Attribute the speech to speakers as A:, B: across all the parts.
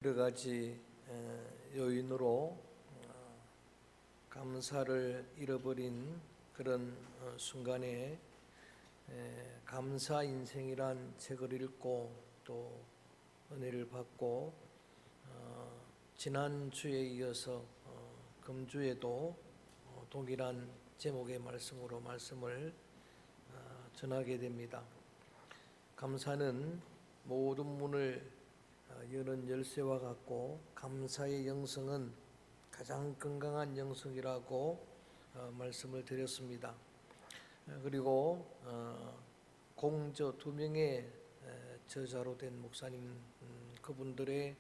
A: 여러 가지 요인으로 감사를 잃어버린 그런 순간에 감사 인생이란 책을 읽고 또 은혜를 받고 지난 주에 이어서 금주에도 동일한 제목의 말씀으로 말씀을 전하게 됩니다. 감사는 모든 문을 여는 열쇠와 같고 감사의 영성은 가장 건강한 영성이라고 말씀을 드렸습니다. 그리고 공저 2명의 저자로 된 목사님 그분들의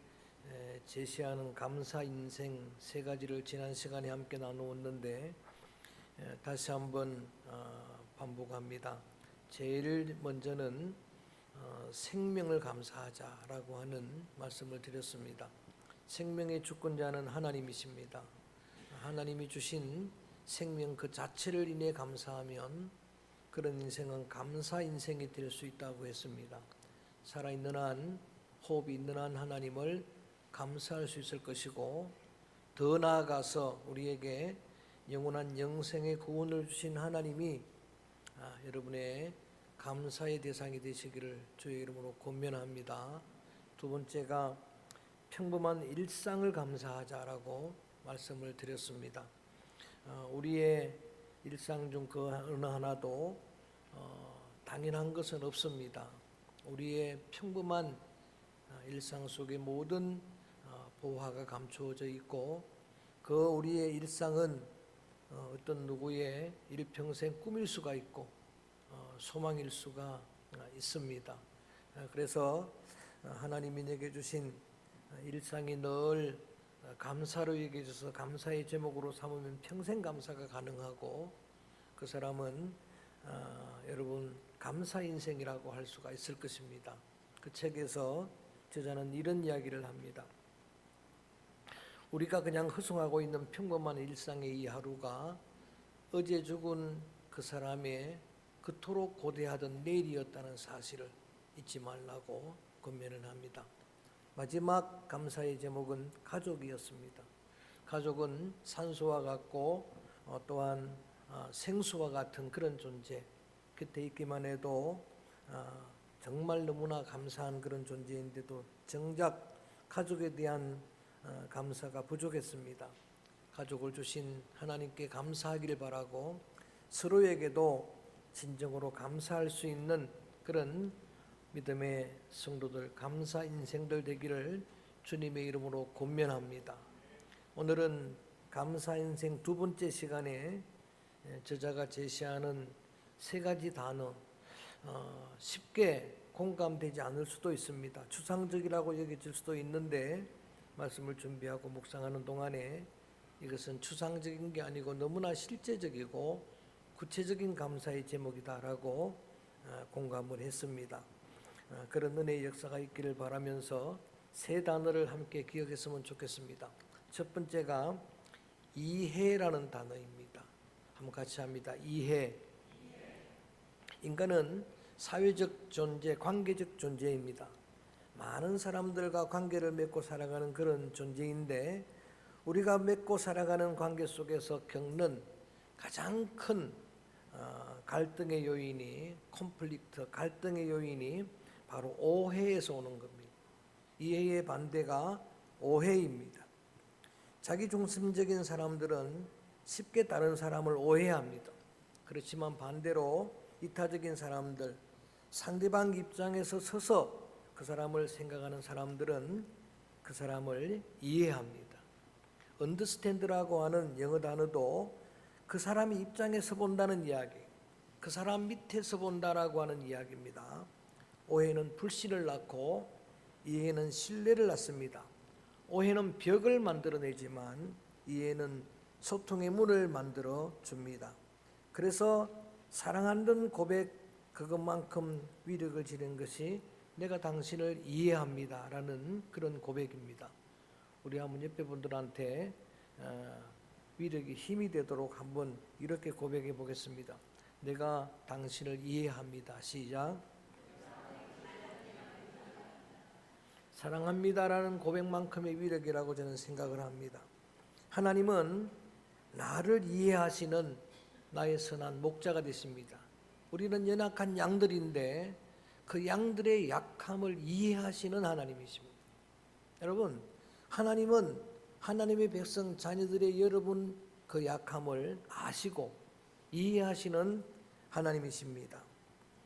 A: 제시하는 감사 인생 3가지를 지난 시간에 함께 나누었는데 다시 한번 반복합니다. 제일 먼저는 생명을 감사하자라고 하는 말씀을 드렸습니다. 생명의 주권자는 하나님이십니다. 하나님이 주신 생명 그 자체를 인해 감사하면 그런 인생은 감사 인생이 될 수 있다고 했습니다. 살아있는 한, 호흡이 있는 한 하나님을 감사할 수 있을 것이고, 더 나아가서 우리에게 영원한 영생의 구원을 주신 하나님이 여러분의 감사의 대상이 되시기를 주의 이름으로 권면합니다. 두 번째가 평범한 일상을 감사하자라고 말씀을 드렸습니다. 우리의 일상 중 그 어느 하나도 당연한 것은 없습니다. 우리의 평범한 일상 속에 모든 보화가 감추어져 있고, 그 우리의 일상은 어떤 누구의 일평생 꿈일 수가 있고 소망일 수가 있습니다. 그래서 하나님이 내게 주신 일상이 늘 감사로 얘기해 주셔서 감사의 제목으로 삼으면 평생 감사가 가능하고, 그 사람은 여러분 감사 인생이라고 할 수가 있을 것입니다. 그 책에서 저자는 이런 이야기를 합니다. 우리가 그냥 허송하고 있는 평범한 일상의 이 하루가 어제 죽은 그 사람의 그토록 고대하던 내일이었다는 사실을 잊지 말라고 권면을 합니다. 마지막 감사의 제목은 가족이었습니다. 가족은 산소와 같고 또한 생수와 같은 그런 존재, 곁에 있기만 해도 정말 너무나 감사한 그런 존재인데도 정작 가족에 대한 감사가 부족했습니다. 가족을 주신 하나님께 감사하기를 바라고, 서로에게도 진정으로 감사할 수 있는 그런 믿음의 성도들, 감사 인생들 되기를 주님의 이름으로 권면합니다. 오늘은 감사 인생 두 번째 시간에 저자가 제시하는 3가지 단어, 쉽게 공감되지 않을 수도 있습니다. 추상적이라고 여겨질 수도 있는데, 말씀을 준비하고 묵상하는 동안에 이것은 추상적인 게 아니고 너무나 실제적이고 구체적인 감사의 제목이다라고 공감을 했습니다. 그런 은혜의 역사가 있기를 바라면서 3 단어를 함께 기억했으면 좋겠습니다. 첫 번째가 이해라는 단어입니다. 한번 같이 합니다. 이해. 인간은 사회적 존재, 관계적 존재입니다. 많은 사람들과 관계를 맺고 살아가는 그런 존재인데, 우리가 맺고 살아가는 관계 속에서 겪는 가장 큰 갈등의 요인이 갈등의 요인이 바로 오해에서 오는 겁니다. 이해의 반대가 오해입니다. 자기중심적인 사람들은 쉽게 다른 사람을 오해합니다. 그렇지만 반대로 이타적인 사람들, 상대방 입장에서 서서 그 사람을 생각하는 사람들은 그 사람을 이해합니다. understand라고 하는 영어 단어도 그 사람 입장에서 본다는 이야기, 그 사람 밑에서 본다라고 하는 이야기입니다. 오해는 불신을 낳고 이해는 신뢰를 낳습니다. 오해는 벽을 만들어내지만 이해는 소통의 문을 만들어 줍니다. 그래서 사랑한다는 고백, 그것만큼 위력을 지닌 것이 내가 당신을 이해합니다 라는 그런 고백입니다. 우리 한번 옆에 분들한테 위력이 힘이 되도록 한번 이렇게 고백해 보겠습니다. 내가 당신을 이해합니다. 시작. 사랑합니다라는 고백만큼의 위력이라고 저는 생각을 합니다. 하나님은 나를 이해하시는 나의 선한 목자가 되십니다. 우리는 연약한 양들인데 그 양들의 약함을 이해하시는 하나님이십니다. 여러분, 하나님은 하나님의 백성 자녀들의 여러분 그 약함을 아시고 이해하시는 하나님이십니다.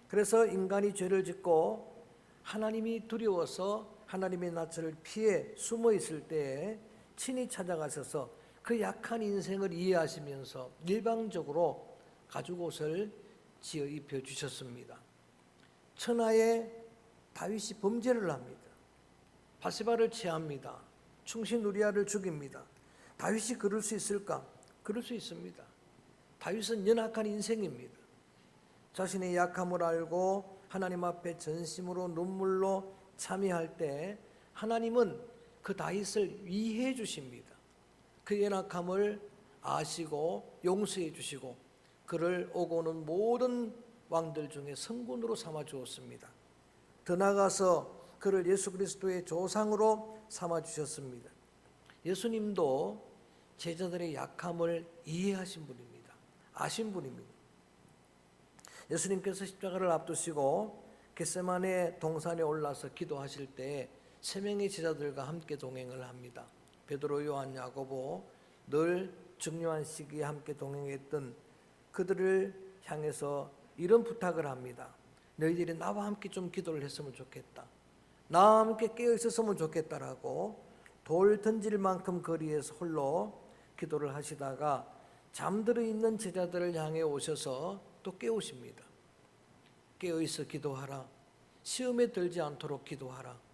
A: 그래서 인간이 죄를 짓고 하나님이 두려워서 하나님의 낯을 피해 숨어 있을 때에 친히 찾아가셔서 그 약한 인생을 이해하시면서 일방적으로 가죽옷을 지어 입혀 주셨습니다. 천하의 다윗이 범죄를 합니다. 바세바를 취합니다. 충신 우리아를 죽입니다. 다윗이 그럴 수 있을까? 그럴 수 있습니다. 다윗은 연약한 인생입니다. 자신의 약함을 알고 하나님 앞에 전심으로 눈물로 참여할 때 하나님은 그 다윗을 위해 주십니다. 그 연약함을 아시고 용서해 주시고 그를 오고 오는 모든 왕들 중에 성군으로 삼아 주었습니다. 더 나아가서 그를 예수 그리스도의 조상으로 삼아 주셨습니다. 예수님도 제자들의 약함을 이해하신 분입니다. 아신 분입니다. 예수님께서 십자가를 앞두시고 겟세마네 동산에 올라서 기도하실 때 세 명의 제자들과 함께 동행을 합니다. 베드로, 요한, 야고보, 늘 중요한 시기에 함께 동행했던 그들을 향해서 이런 부탁을 합니다. 너희들이 나와 함께 좀 기도를 했으면 좋겠다. 나와 함께 깨어 있었으면 좋겠다라고 돌 던질 만큼 거리에서 홀로 기도를 하시다가 잠들어 있는 제자들을 향해 오셔서 또 깨우십니다. 깨어 있어 기도하라. 시험에 들지 않도록 기도하라.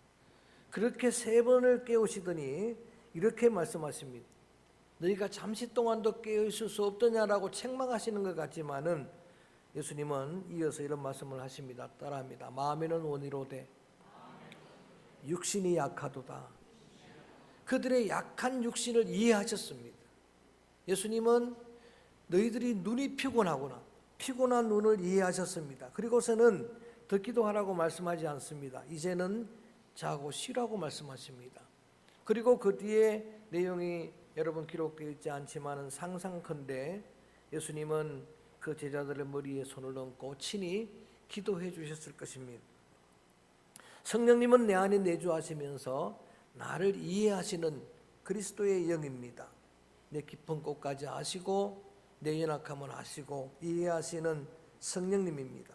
A: 그렇게 3번을 깨우시더니 이렇게 말씀하십니다. 너희가 잠시 동안도 깨어 있을 수 없더냐라고 책망하시는 것 같지만은 예수님은 이어서 이런 말씀을 하십니다. 따라합니다. 마음에는 원이로되 육신이 약하도다. 그들의 약한 육신을 이해하셨습니다. 예수님은 너희들이 눈이 피곤하구나. 피곤한 눈을 이해하셨습니다. 그리고서는 더 기도하라고 말씀하지 않습니다. 이제는 자고 쉬라고 말씀하십니다. 그리고 그 뒤에 내용이 여러분 기록되어 있지 않지만은 상상컨대 예수님은 그 제자들의 머리에 손을 얹고 친히 기도해 주셨을 것입니다. 성령님은 내 안에 내주하시면서 나를 이해하시는 그리스도의 영입니다. 내 깊은 곳까지 아시고 내 연약함을 아시고 이해하시는 성령님입니다.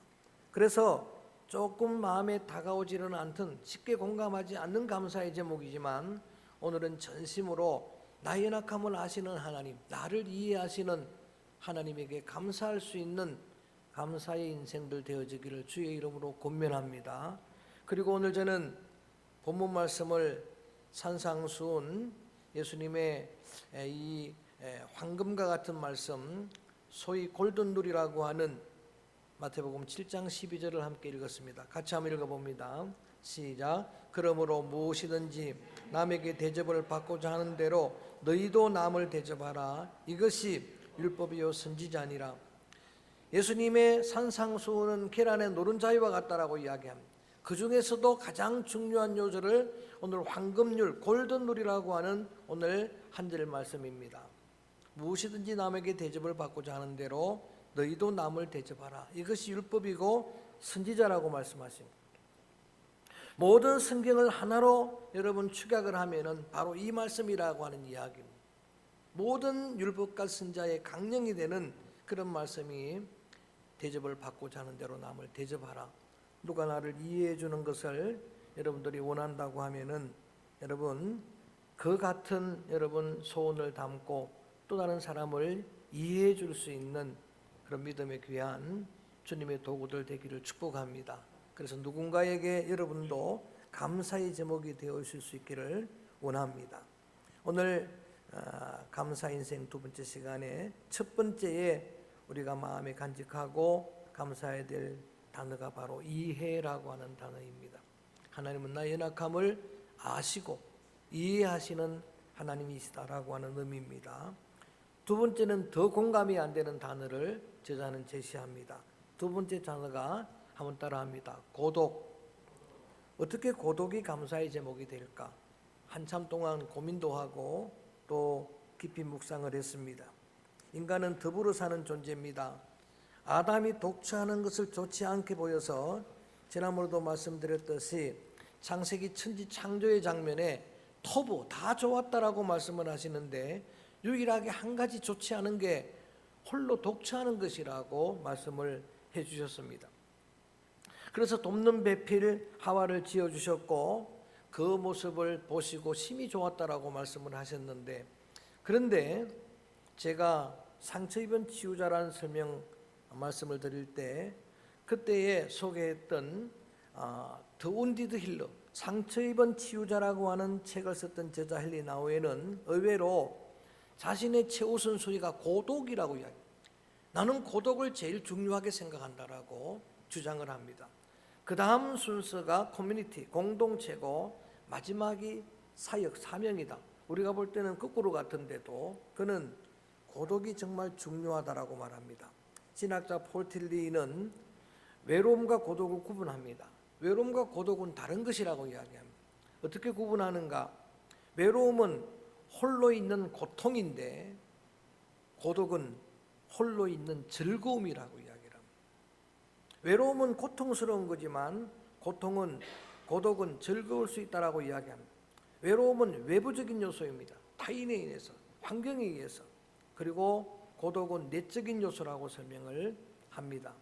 A: 그래서 조금 마음에 다가오지는 않든 쉽게 공감하지 않는 감사의 제목이지만 오늘은 전심으로 나의 연약함을 아시는 하나님, 나를 이해하시는 하나님에게 감사할 수 있는 감사의 인생들 되어지기를 주의 이름으로 권면합니다. 그리고 오늘 저는 본문 말씀을 산상수훈 예수님의 이 황금과 같은 말씀, 소위 골든룰이라고 하는 마태복음 7장 12절을 함께 읽었습니다. 같이 한번 읽어봅니다. 시작. 그러므로 무엇이든지 남에게 대접을 받고자 하는 대로 너희도 남을 대접하라. 이것이 율법이요 선지자니라. 예수님의 산상수훈은 계란의 노른자위와 같다라고 이야기합니다. 그 중에서도 가장 중요한 요소를 오늘 황금률, 골든룰이라고 하는 오늘 한 절 말씀입니다. 무엇이든지 남에게 대접을 받고자 하는 대로 너희도 남을 대접하라. 이것이 율법이고 선지자라고 말씀하십니다. 모든 성경을 하나로 여러분 축약을 하면은 바로 이 말씀이라고 하는 이야기입니다. 모든 율법과 선지자의 강령이 되는 그런 말씀이 대접을 받고자 하는 대로 남을 대접하라. 누가 나를 이해해 주는 것을 여러분들이 원한다고 하면은 여러분 그 같은 여러분 소원을 담고 또 다른 사람을 이해해 줄 수 있는 그런 믿음의 귀한 주님의 도구들 되기를 축복합니다. 그래서 누군가에게 여러분도 감사의 제목이 되어 있을 수 있기를 원합니다. 오늘 감사 인생 두 번째 시간에 첫 번째에 우리가 마음에 간직하고 감사해야 될 단어가 바로 이해라고 하는 단어입니다. 하나님은 나의 연약함을 아시고 이해하시는 하나님이시다라고 하는 의미입니다. 두 번째는 더 공감이 안 되는 단어를 저자는 제시합니다. 두 번째 단어가 한번 따라합니다. 고독. 어떻게 고독이 감사의 제목이 될까? 한참 동안 고민도 하고 또 깊이 묵상을 했습니다. 인간은 더불어 사는 존재입니다. 아담이 독처하는 것을 좋지 않게 보여서 지난번에도 말씀드렸듯이 창세기 천지 창조의 장면에 터보 다 좋았다라고 말씀을 하시는데 유일하게 한 가지 좋지 않은 게 홀로 독처하는 것이라고 말씀을 해주셨습니다. 그래서 돕는 배필 하와를 지어주셨고 그 모습을 보시고 심히 좋았다라고 말씀을 하셨는데, 그런데 제가 상처 입은 치유자라는 말씀을 드릴 때 그때에 소개했던 더 운디드 힐러, 상처 입은 치유자라고 하는 책을 썼던 저자 헨리 나우에는 의외로 자신의 최우선순위가 고독이라고 이야기해요. 나는 고독을 제일 중요하게 생각한다라고 주장을 합니다. 그 다음 순서가 커뮤니티, 공동체고 마지막이 사역, 사명이다. 우리가 볼 때는 거꾸로 같은데도 그는 고독이 정말 중요하다라고 말합니다. 신학자 폴 틸리는 외로움과 고독을 구분합니다. 외로움과 고독은 다른 것이라고 이야기합니다. 어떻게 구분하는가? 외로움은 홀로 있는 고통인데 고독은 홀로 있는 즐거움이라고 이야기를 합니다. 외로움은 고통스러운 거지만 고독은 즐거울 수 있다라고 이야기합니다. 외로움은 외부적인 요소입니다. 타인에 의해서, 환경에 의해서. 그리고 고독은 내적인 요소라고 설명을 합니다.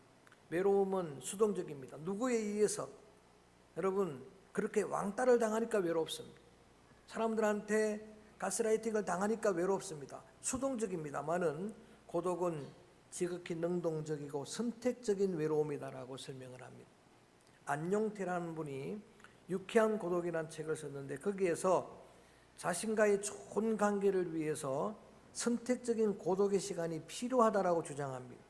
A: 외로움은 수동적입니다. 누구에 의해서. 여러분, 그렇게 왕따를 당하니까 외롭습니다. 사람들한테 가스라이팅을 당하니까 외롭습니다. 수동적입니다만은 고독은 지극히 능동적이고 선택적인 외로움이다라고 설명을 합니다. 안용태라는 분이 유쾌한 고독이라는 책을 썼는데 거기에서 자신과의 좋은 관계를 위해서 선택적인 고독의 시간이 필요하다라고 주장합니다.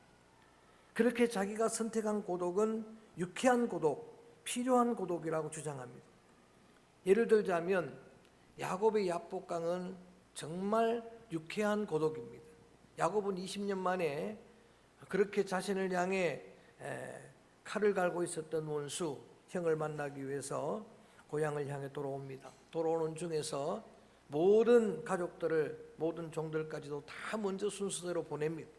A: 그렇게 자기가 선택한 고독은 유쾌한 고독, 필요한 고독이라고 주장합니다. 예를 들자면 야곱의 야복강은 정말 유쾌한 고독입니다. 야곱은 20년 만에 그렇게 자신을 향해 칼을 갈고 있었던 원수 형을 만나기 위해서 고향을 향해 돌아옵니다. 돌아오는 중에서 모든 가족들을, 모든 종들까지도 다 먼저 순서대로 보냅니다.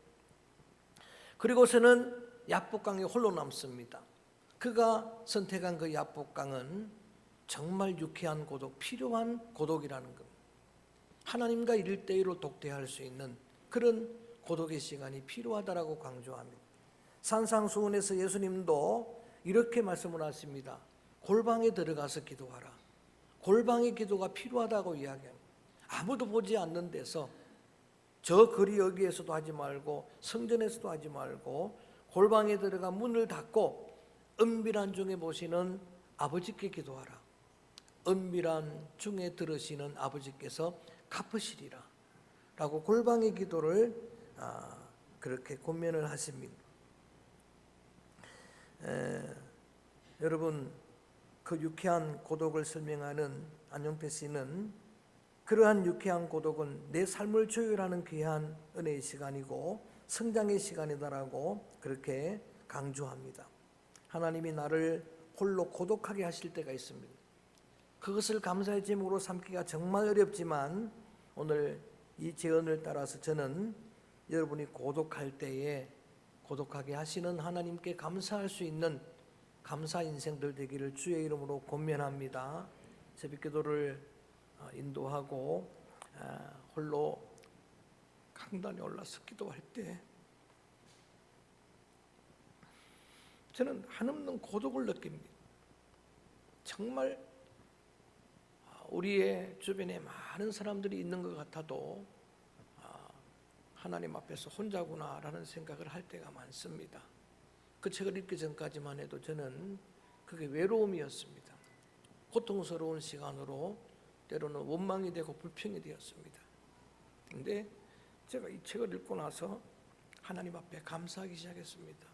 A: 그리고서는 야복강에 홀로 남습니다. 그가 선택한 그 야복강은 정말 유쾌한 고독, 필요한 고독이라는 겁니다. 하나님과 1대1로 독대할 수 있는 그런 고독의 시간이 필요하다라고 강조합니다. 산상수훈에서 예수님도 이렇게 말씀을 하십니다. 골방에 들어가서 기도하라. 골방의 기도가 필요하다고 이야기합니다. 아무도 보지 않는 데서, 저 거리 여기에서도 하지 말고 성전에서도 하지 말고 골방에 들어가 문을 닫고 은밀한 중에 보시는 아버지께 기도하라. 은밀한 중에 들으시는 아버지께서 갚으시리라 라고 골방의 기도를 그렇게 권면을 하십니다. 여러분, 그 유쾌한 고독을 설명하는 안용태 씨는 그러한 유쾌한 고독은 내 삶을 조율하는 귀한 은혜의 시간이고 성장의 시간이다라고 그렇게 강조합니다. 하나님이 나를 홀로 고독하게 하실 때가 있습니다. 그것을 감사의 제목으로 삼기가 정말 어렵지만 오늘 이 제언을 따라서 저는 여러분이 고독할 때에 고독하게 하시는 하나님께 감사할 수 있는 감사 인생들 되기를 주의 이름으로 권면합니다. 새벽기도를 인도하고 홀로 강단에 올라서 기도할 때 저는 한없는 고독을 느낍니다. 정말 우리의 주변에 많은 사람들이 있는 것 같아도 하나님 앞에서 혼자구나라는 생각을 할 때가 많습니다. 그 책을 읽기 전까지만 해도 저는 그게 외로움이었습니다. 고통스러운 시간으로 때로는 원망이 되고 불평이 되었습니다. 그런데 제가 이 책을 읽고 나서 하나님 앞에 감사하기 시작했습니다.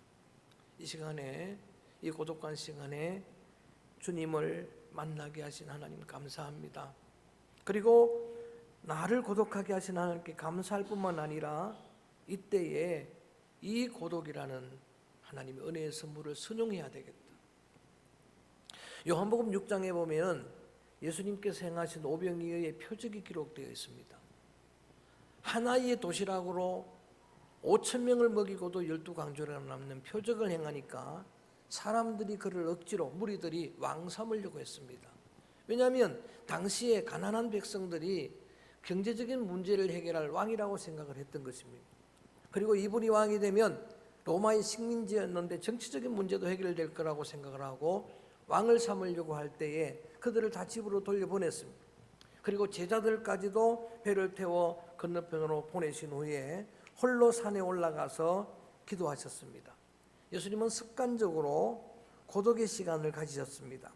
A: 이 시간에, 이 고독한 시간에 주님을 만나게 하신 하나님 감사합니다. 그리고 나를 고독하게 하신 하나님께 감사할 뿐만 아니라 이때에 이 고독이라는 하나님의 은혜의 선물을 순용해야 되겠다. 요한복음 6장에 보면 예수님께서 행하신 오병이어의 표적이 기록되어 있습니다. 하나의 도시락으로 5천 명을 먹이고도 12강조를 남는 표적을 행하니까 사람들이 그를 억지로 무리들이 왕 삼으려고 했습니다. 왜냐하면 당시에 가난한 백성들이 경제적인 문제를 해결할 왕이라고 생각을 했던 것입니다. 그리고 이분이 왕이 되면 로마의 식민지였는데 정치적인 문제도 해결될 거라고 생각을 하고 왕을 삼으려고 할 때에 그들을 다 집으로 돌려보냈습니다. 그리고 제자들까지도 배를 태워 건너편으로 보내신 후에 홀로 산에 올라가서 기도하셨습니다. 예수님은 습관적으로 고독의 시간을 가지셨습니다.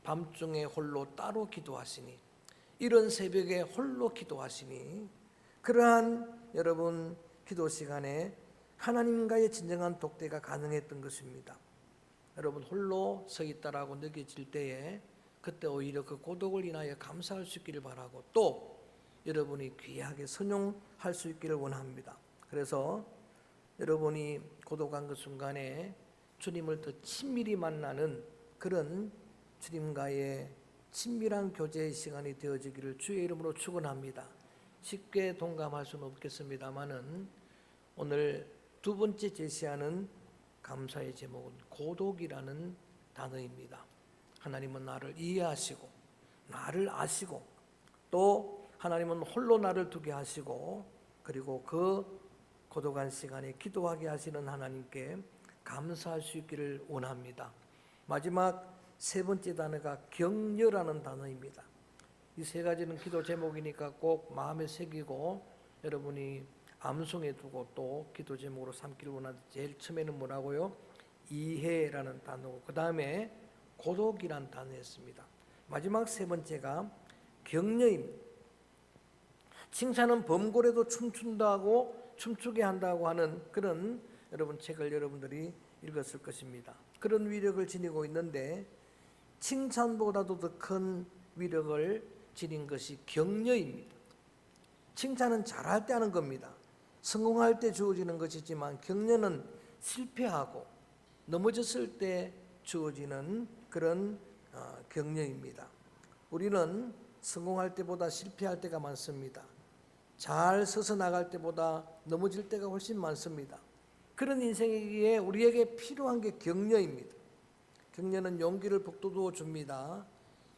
A: 밤중에 홀로 따로 기도하시니, 이른 새벽에 홀로 기도하시니, 그러한 여러분 기도 시간에 하나님과의 진정한 독대가 가능했던 것입니다. 여러분 홀로 서 있다라고 느껴질 때에 그때 오히려 그 고독을 인하여 감사할 수 있기를 바라고, 또 여러분이 귀하게 선용할 수 있기를 원합니다. 그래서 여러분이 고독한 그 순간에 주님을 더 친밀히 만나는 그런 주님과의 친밀한 교제의 시간이 되어지기를 주의 이름으로 축원합니다. 쉽게 동감할 수는 없겠습니다만은 오늘 두 번째 제시하는 감사의 제목은 고독이라는 단어입니다. 하나님은 나를 이해하시고 나를 아시고 또 하나님은 홀로 나를 두게 하시고 그리고 그 고독한 시간에 기도하게 하시는 하나님께 감사할 수 있기를 원합니다. 마지막 세 번째 단어가 격려라는 단어입니다. 이 세 가지는 기도 제목이니까 꼭 마음에 새기고 여러분이 암송해 두고 또 기도 제목으로 삼기를 원하는데, 제일 처음에는 뭐라고요? 이해라는 단어고 그 다음에 고독이라는 단어였습니다. 마지막 세 번째가 격려입니다. 칭찬은 범고래도 춤춘다고 춤추게 한다고 하는 그런 여러분 책을 여러분들이 읽었을 것입니다. 그런 위력을 지니고 있는데 칭찬보다도 더 큰 위력을 지닌 것이 격려입니다. 칭찬은 잘할 때 하는 겁니다. 성공할 때 주어지는 것이지만 격려는 실패하고 넘어졌을 때 주어지는 그런 격려입니다. 우리는 성공할 때보다 실패할 때가 많습니다. 잘 서서 나갈 때보다 넘어질 때가 훨씬 많습니다. 그런 인생이기에 우리에게 필요한 게 격려입니다. 격려는 용기를 북돋워 줍니다.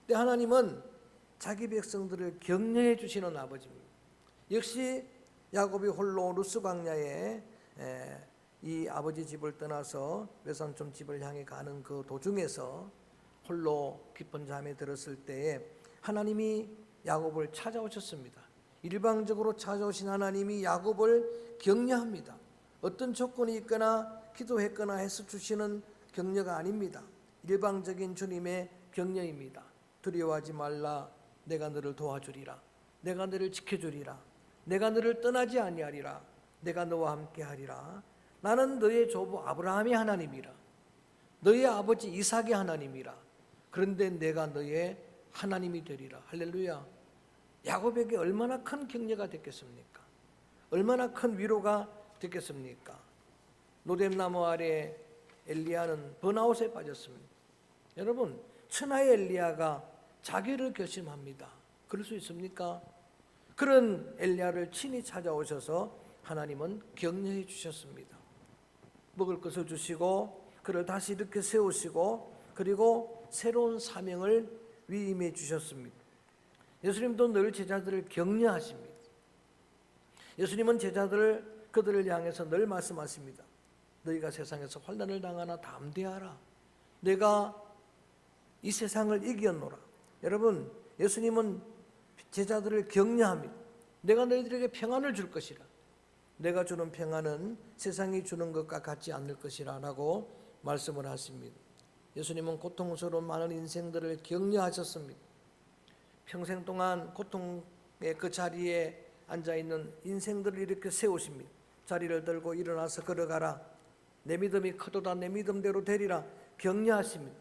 A: 근데 하나님은 자기 백성들을 격려해 주시는 아버지입니다. 역시 야곱이 홀로 루스 광야에 이 아버지 집을 떠나서 외삼촌 집을 향해 가는 그 도중에서 홀로 깊은 잠에 들었을 때에 하나님이 야곱을 찾아오셨습니다. 일방적으로 찾아오신 하나님이 야곱을 격려합니다. 어떤 조건이 있거나 기도했거나 해서 주시는 격려가 아닙니다. 일방적인 주님의 격려입니다. 두려워하지 말라. 내가 너를 도와주리라. 내가 너를 지켜주리라. 내가 너를 떠나지 아니하리라. 내가 너와 함께하리라. 나는 너의 조부 아브라함의 하나님이라. 너의 아버지 이삭의 하나님이라. 그런데 내가 너의 하나님이 되리라. 할렐루야. 야곱에게 얼마나 큰 격려가 됐겠습니까? 얼마나 큰 위로가 됐겠습니까? 노뎀나무 아래 엘리야는 번아웃에 빠졌습니다. 여러분, 천하의 엘리야가 자기를 결심합니다. 그럴 수 있습니까? 그런 엘리야를 친히 찾아오셔서 하나님은 격려해 주셨습니다. 먹을 것을 주시고 그를 다시 이렇게 세우시고 그리고 새로운 사명을 위임해 주셨습니다. 예수님도 늘 제자들을 격려하십니다. 예수님은 그들을 향해서 늘 말씀하십니다. 너희가 세상에서 환난을 당하나 담대하라. 내가 이 세상을 이겼노라. 여러분, 예수님은 제자들을 격려합니다. 내가 너희들에게 평안을 줄 것이라. 내가 주는 평안은 세상이 주는 것과 같지 않을 것이라 라고 말씀을 하십니다. 예수님은 고통스러운 많은 인생들을 격려하셨습니다. 평생 동안 고통의 그 자리에 앉아있는 인생들을 이렇게 세우십니다. 자리를 들고 일어나서 걸어가라. 내 믿음이 크도다. 내 믿음대로 되리라. 격려하십니다.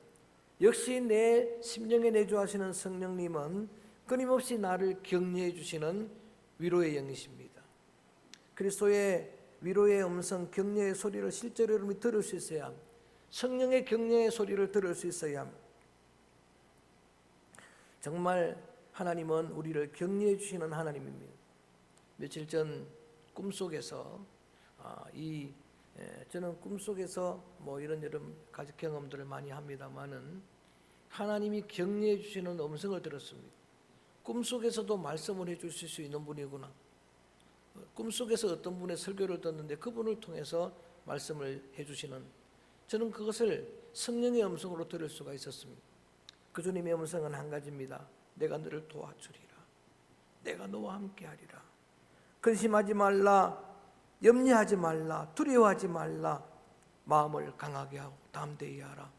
A: 역시 내 심령에 내주하시는 성령님은 끊임없이 나를 격려해 주시는 위로의 영이십니다. 그리스도의 위로의 음성, 격려의 소리를 실제로 여러분이 들을 수 있어야 합니다. 성령의 격려의 소리를 들을 수 있어야 합니다. 정말 하나님은 우리를 격려해 주시는 하나님입니다. 며칠 전 꿈속에서 저는 꿈속에서 뭐 이런 가족 경험들을 많이 합니다만은 하나님이 격려해 주시는 음성을 들었습니다. 꿈속에서도 말씀을 해 주실 수 있는 분이구나. 꿈속에서 어떤 분의 설교를 듣는데 그분을 통해서 말씀을 해 주시는, 저는 그것을 성령의 음성으로 들을 수가 있었습니다. 그 주님의 음성은 한 가지입니다. 내가 너를 도와주리라. 내가 너와 함께하리라. 근심하지 말라. 염려하지 말라. 두려워하지 말라. 마음을 강하게 하고 담대히 하라.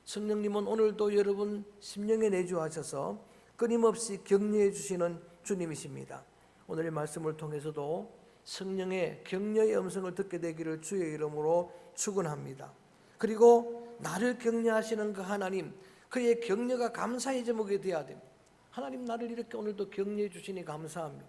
A: 성령님은 오늘도 여러분 심령에 내주하셔서 끊임없이 격려해 주시는 주님이십니다. 오늘의 말씀을 통해서도 성령의 격려의 음성을 듣게 되기를 주의 이름으로 축원합니다. 그리고 나를 격려하시는 그 하나님, 그의 격려가 감사의 제목이 되어야 됩니다. 하나님 나를 이렇게 오늘도 격려해 주시니 감사합니다.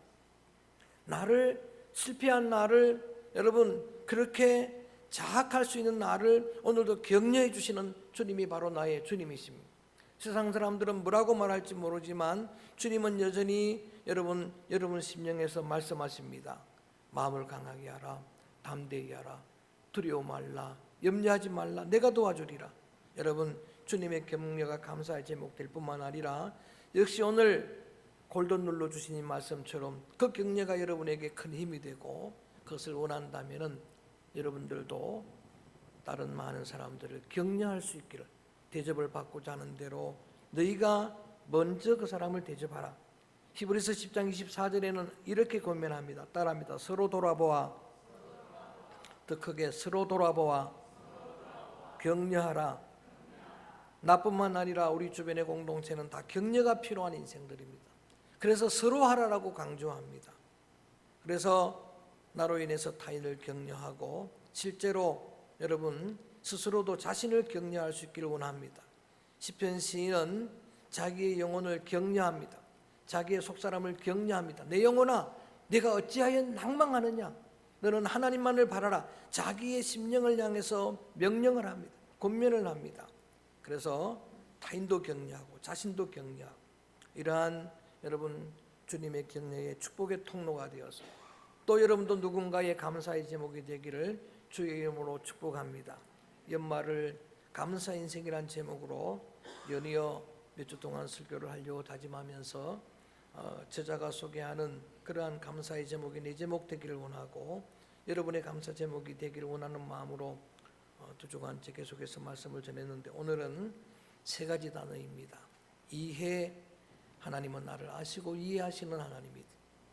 A: 실패한 나를, 여러분 그렇게 자학할 수 있는 나를 오늘도 격려해 주시는 주님이 바로 나의 주님이십니다. 세상 사람들은 뭐라고 말할지 모르지만 주님은 여전히 여러분 심령에서 말씀하십니다. 마음을 강하게 하라. 담대히 하라. 두려워 말라. 염려하지 말라. 내가 도와주리라. 여러분 주님의 격려가 감사의 제목될 뿐만 아니라 역시 오늘 골든 눌러주신 이 말씀처럼 그 격려가 여러분에게 큰 힘이 되고 그것을 원한다면 여러분들도 다른 많은 사람들을 격려할 수 있기를, 대접을 받고자 하는 대로 너희가 먼저 그 사람을 대접하라. 히브리서 10장 24절에는 이렇게 권면합니다. 따라합니다. 서로 돌아보아, 더 크게 서로 돌아보아 격려하라. 나뿐만 아니라 우리 주변의 공동체는 다 격려가 필요한 인생들입니다. 그래서 서로 하라라고 강조합니다. 그래서 나로 인해서 타인을 격려하고 실제로 여러분 스스로도 자신을 격려할 수 있기를 원합니다. 시편 시인은 자기의 영혼을 격려합니다. 자기의 속사람을 격려합니다. 내 영혼아, 내가 어찌하여 낭망하느냐? 너는 하나님만을 바라라. 자기의 심령을 향해서 명령을 합니다. 권면을 합니다. 그래서 타인도 격려하고 자신도 격려하고, 이러한 여러분 주님의 격려의 축복의 통로가 되어서 또 여러분도 누군가의 감사의 제목이 되기를 주의 이름으로 축복합니다. 연말을 감사 인생이란 제목으로 연이어 몇 주 동안 설교를 하려고 다짐하면서 제자가 소개하는 그러한 감사의 제목이 내 제목 되기를 원하고 여러분의 감사 제목이 되기를 원하는 마음으로 두 주간 계속해서 말씀을 전했는데, 오늘은 세 가지 단어입니다. 이해, 하나님은 나를 아시고 이해하시는 하나님이다.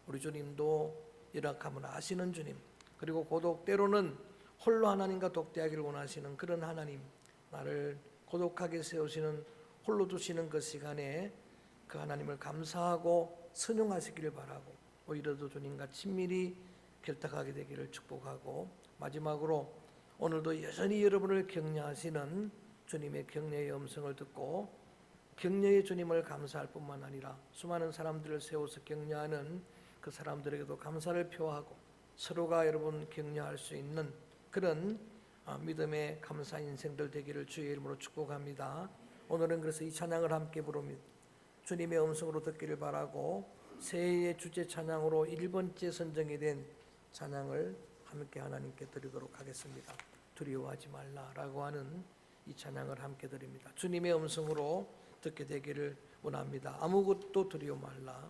A: 우리 주님도 열악함을 아시는 주님, 그리고 고독, 때로는 홀로 하나님과 독대하기를 원하시는 그런 하나님, 나를 고독하게 세우시는, 홀로 두시는 그 시간에 그 하나님을 감사하고 순종하시기를 바라고 오히려 더 주님과 친밀히 결탁하게 되기를 축복하고, 마지막으로 오늘도 여전히 여러분을 격려하시는 주님의 격려의 음성을 듣고 격려의 주님을 감사할 뿐만 아니라 수많은 사람들을 세워서 격려하는 그 사람들에게도 감사를 표하고 서로가 여러분 격려할 수 있는 그런 믿음의 감사 인생들 되기를 주의 이름으로 축복합니다. 오늘은 그래서 이 찬양을 함께 부릅니다. 주님의 음성으로 듣기를 바라고 새해의 주제 찬양으로 1번째 선정이 된 찬양을 함께 하나님께 드리도록 하겠습니다. 두려워하지 말라라고 하는 이 찬양을 함께 드립니다. 주님의 음성으로 듣게 되기를 원합니다. 아무것도 두려워 말라.